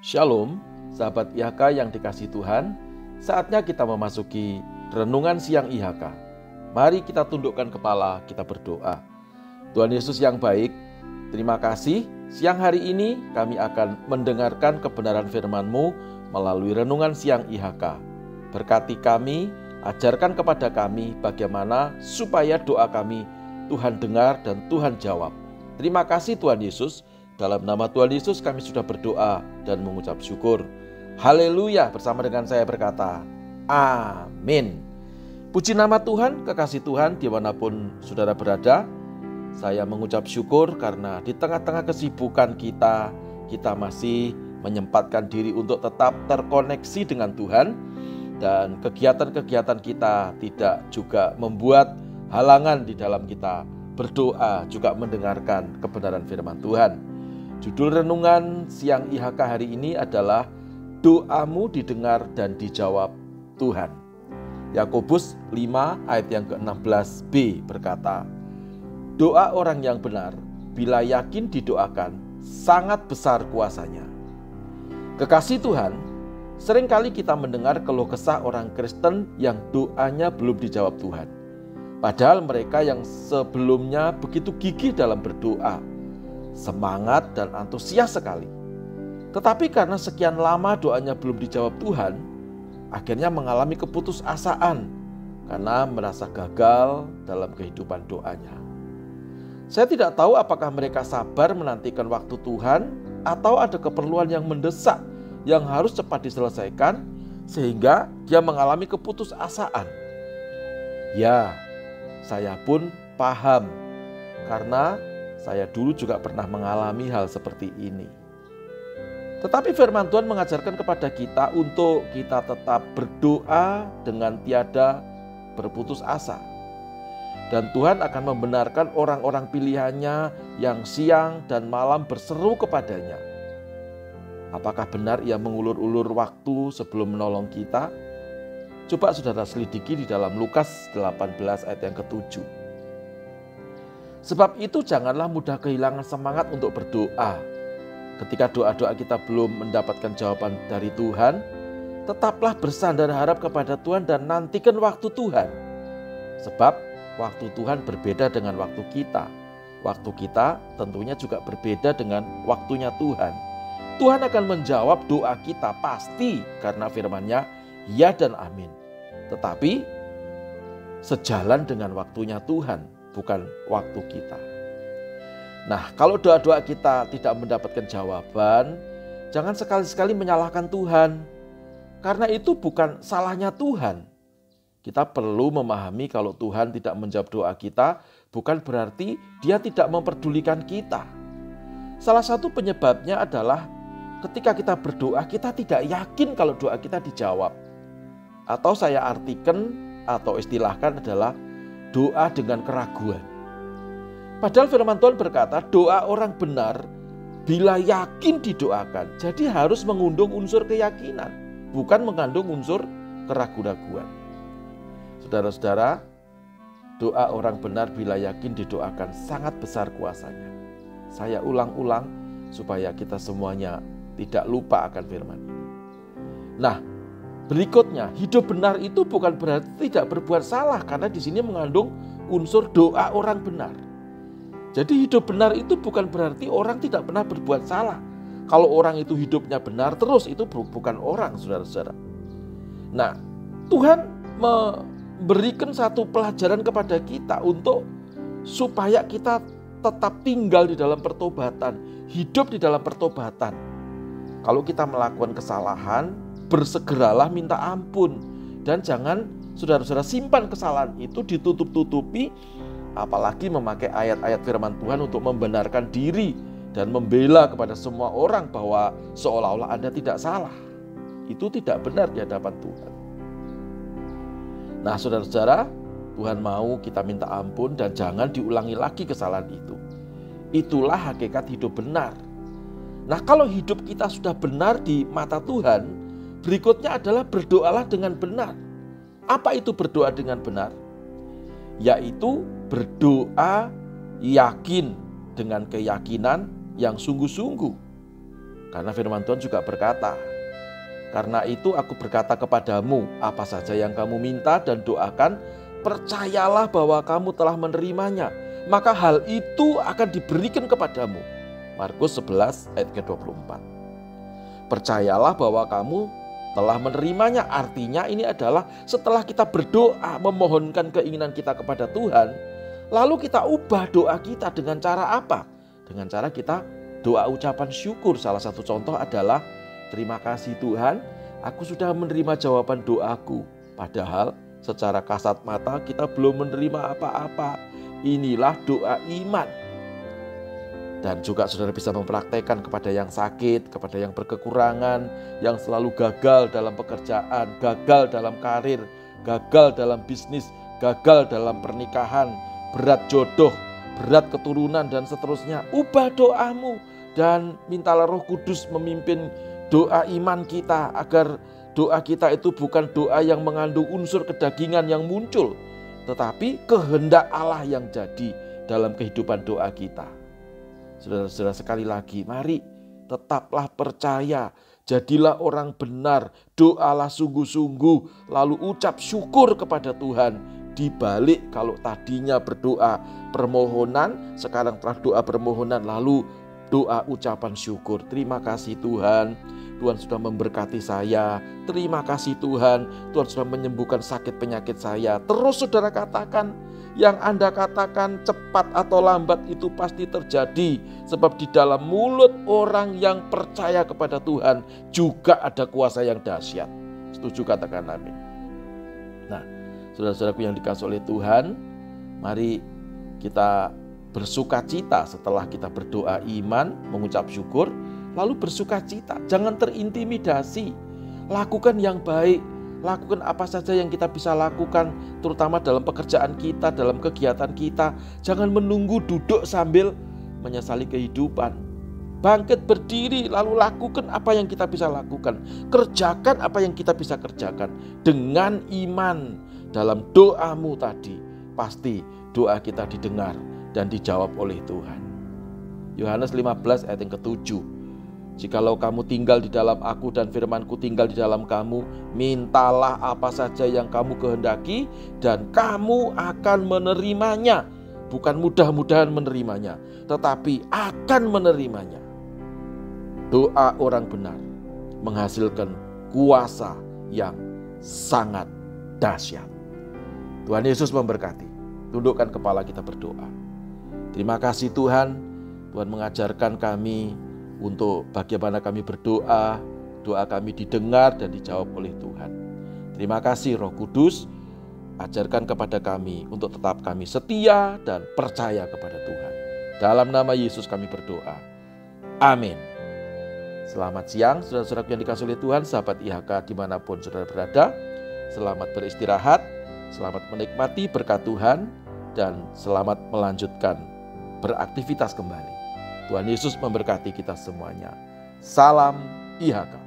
Shalom, sahabat IHK yang dikasihi Tuhan. Saatnya kita memasuki renungan siang IHK. Mari kita tundukkan kepala, kita berdoa. Tuhan Yesus yang baik, terima kasih. Siang hari ini kami akan mendengarkan kebenaran firman-Mu melalui renungan siang IHK. Berkati kami, ajarkan kepada kami bagaimana supaya doa kami Tuhan dengar dan Tuhan jawab. Terima kasih Tuhan Yesus. Dalam nama Tuhan Yesus kami sudah berdoa dan mengucap syukur. Haleluya, bersama dengan saya berkata, amin. Puji nama Tuhan, kekasih Tuhan dimanapun saudara berada. Saya mengucap syukur karena di tengah-tengah kesibukan kita masih menyempatkan diri untuk tetap terkoneksi dengan Tuhan. Dan kegiatan-kegiatan kita tidak juga membuat halangan di dalam kita berdoa, juga mendengarkan kebenaran firman Tuhan. Judul renungan siang IHK hari ini adalah doamu didengar dan dijawab Tuhan. Yakobus 5 ayat yang ke-16b berkata, doa orang yang benar bila yakin didoakan sangat besar kuasanya. Kekasih Tuhan, seringkali kita mendengar keluh kesah orang Kristen yang doanya belum dijawab Tuhan. Padahal mereka yang sebelumnya begitu gigih dalam berdoa, semangat dan antusias sekali. Tetapi karena sekian lama doanya belum dijawab Tuhan, akhirnya mengalami keputusasaan karena merasa gagal dalam kehidupan doanya. Saya tidak tahu apakah mereka sabar menantikan waktu Tuhan atau ada keperluan yang mendesak yang harus cepat diselesaikan sehingga dia mengalami keputusasaan. Ya, saya pun paham karena saya dulu juga pernah mengalami hal seperti ini. Tetapi firman Tuhan mengajarkan kepada kita untuk kita tetap berdoa dengan tiada berputus asa. Dan Tuhan akan membenarkan orang-orang pilihannya yang siang dan malam berseru kepadanya. Apakah benar ia mengulur-ulur waktu sebelum menolong kita? Coba saudara selidiki di dalam Lukas 18 ayat yang ke-7. Sebab itu janganlah mudah kehilangan semangat untuk berdoa. Ketika doa-doa kita belum mendapatkan jawaban dari Tuhan, tetaplah bersandar harap kepada Tuhan dan nantikan waktu Tuhan. Sebab waktu Tuhan berbeda dengan waktu kita. Waktu kita tentunya juga berbeda dengan waktunya Tuhan. Tuhan akan menjawab doa kita pasti karena firman-Nya ya dan amin. Tetapi sejalan dengan waktunya Tuhan, bukan waktu kita. Nah, kalau doa-doa kita tidak mendapatkan jawaban, jangan sekali-sekali menyalahkan Tuhan. Karena itu bukan salahnya Tuhan. Kita perlu memahami kalau Tuhan tidak menjawab doa kita, bukan berarti Dia tidak memperdulikan kita. Salah satu penyebabnya adalah ketika kita berdoa, kita tidak yakin kalau doa kita dijawab. Atau saya artikan atau istilahkan adalah doa dengan keraguan. Padahal firman Tuhan berkata doa orang benar bila yakin didoakan. Jadi harus mengundung unsur keyakinan, bukan mengandung unsur keraguan-raguan. Saudara-saudara, doa orang benar bila yakin didoakan sangat besar kuasanya. Saya ulang-ulang supaya kita semuanya tidak lupa akan firman ini. Nah, berikutnya, hidup benar itu bukan berarti tidak berbuat salah, karena di sini mengandung unsur doa orang benar. Jadi hidup benar itu bukan berarti orang tidak pernah berbuat salah. Kalau orang itu hidupnya benar terus, itu bukan orang, saudara-saudara. Nah, Tuhan memberikan satu pelajaran kepada kita untuk supaya kita tetap tinggal di dalam pertobatan, hidup di dalam pertobatan. Kalau kita melakukan kesalahan, bersegeralah minta ampun. Dan jangan saudara-saudara simpan kesalahan itu ditutup-tutupi, apalagi memakai ayat-ayat firman Tuhan untuk membenarkan diri dan membela kepada semua orang bahwa seolah-olah Anda tidak salah. Itu tidak benar di hadapan Tuhan. Nah, saudara-saudara, Tuhan mau kita minta ampun dan jangan diulangi lagi kesalahan itu. Itulah hakikat hidup benar. Nah, kalau hidup kita sudah benar di mata Tuhan, berikutnya adalah berdoalah dengan benar. Apa itu berdoa dengan benar? Yaitu berdoa yakin dengan keyakinan yang sungguh-sungguh. Karena firman Tuhan juga berkata, karena itu aku berkata kepadamu, apa saja yang kamu minta dan doakan, percayalah bahwa kamu telah menerimanya, maka hal itu akan diberikan kepadamu. Markus 11 ayat ke-24. Percayalah bahwa kamu telah menerimanya, artinya ini adalah setelah kita berdoa memohonkan keinginan kita kepada Tuhan, lalu kita ubah doa kita dengan cara apa? Dengan cara kita doa ucapan syukur. Salah satu contoh adalah, terima kasih Tuhan, aku sudah menerima jawaban doaku. Padahal secara kasat mata kita belum menerima apa-apa. Inilah doa iman. Dan juga saudara bisa mempraktekkan kepada yang sakit, kepada yang berkekurangan, yang selalu gagal dalam pekerjaan, gagal dalam karir, gagal dalam bisnis, gagal dalam pernikahan, berat jodoh, berat keturunan dan seterusnya. Ubah doamu dan mintalah Roh Kudus memimpin doa iman kita, agar doa kita itu bukan doa yang mengandung unsur kedagingan yang muncul, tetapi kehendak Allah yang jadi dalam kehidupan doa kita. Saudara-saudara, sekali lagi, mari tetaplah percaya, jadilah orang benar, doalah sungguh-sungguh, lalu ucap syukur kepada Tuhan. Di balik kalau tadinya berdoa permohonan, sekarang telah doa permohonan, lalu doa ucapan syukur. Terima kasih Tuhan, Tuhan sudah memberkati saya. Terima kasih Tuhan, Tuhan sudah menyembuhkan sakit penyakit saya. Terus saudara katakan, yang Anda katakan cepat atau lambat itu pasti terjadi. Sebab di dalam mulut orang yang percaya kepada Tuhan juga ada kuasa yang dahsyat. Setuju, katakan amin. Nah, saudara-saudaraku yang dikasihi oleh Tuhan, mari kita bersukacita setelah kita berdoa iman, mengucap syukur, lalu bersukacita. Jangan terintimidasi. Lakukan yang baik. Lakukan apa saja yang kita bisa lakukan, terutama dalam pekerjaan kita, dalam kegiatan kita. Jangan menunggu duduk sambil menyesali kehidupan. Bangkit berdiri, lalu lakukan apa yang kita bisa lakukan. Kerjakan apa yang kita bisa kerjakan. Dengan iman dalam doamu tadi, pasti doa kita didengar dan dijawab oleh Tuhan. Yohanes 15 ayat yang ke-7. Jikalau kamu tinggal di dalam aku dan firmanku tinggal di dalam kamu, mintalah apa saja yang kamu kehendaki dan kamu akan menerimanya. Bukan mudah-mudahan menerimanya, tetapi akan menerimanya. Doa orang benar menghasilkan kuasa yang sangat dahsyat. Tuhan Yesus memberkati. Tundukkan kepala, kita berdoa. Terima kasih Tuhan, Tuhan mengajarkan kami untuk bagaimana kami berdoa, doa kami didengar dan dijawab oleh Tuhan. Terima kasih Roh Kudus, ajarkan kepada kami untuk tetap kami setia dan percaya kepada Tuhan. Dalam nama Yesus kami berdoa. Amin. Selamat siang saudara-saudara yang dikasihi oleh Tuhan, sahabat IHK dimanapun saudara berada. Selamat beristirahat, selamat menikmati berkat Tuhan, dan selamat melanjutkan beraktivitas kembali. Tuhan Yesus memberkati kita semuanya. Salam IHK.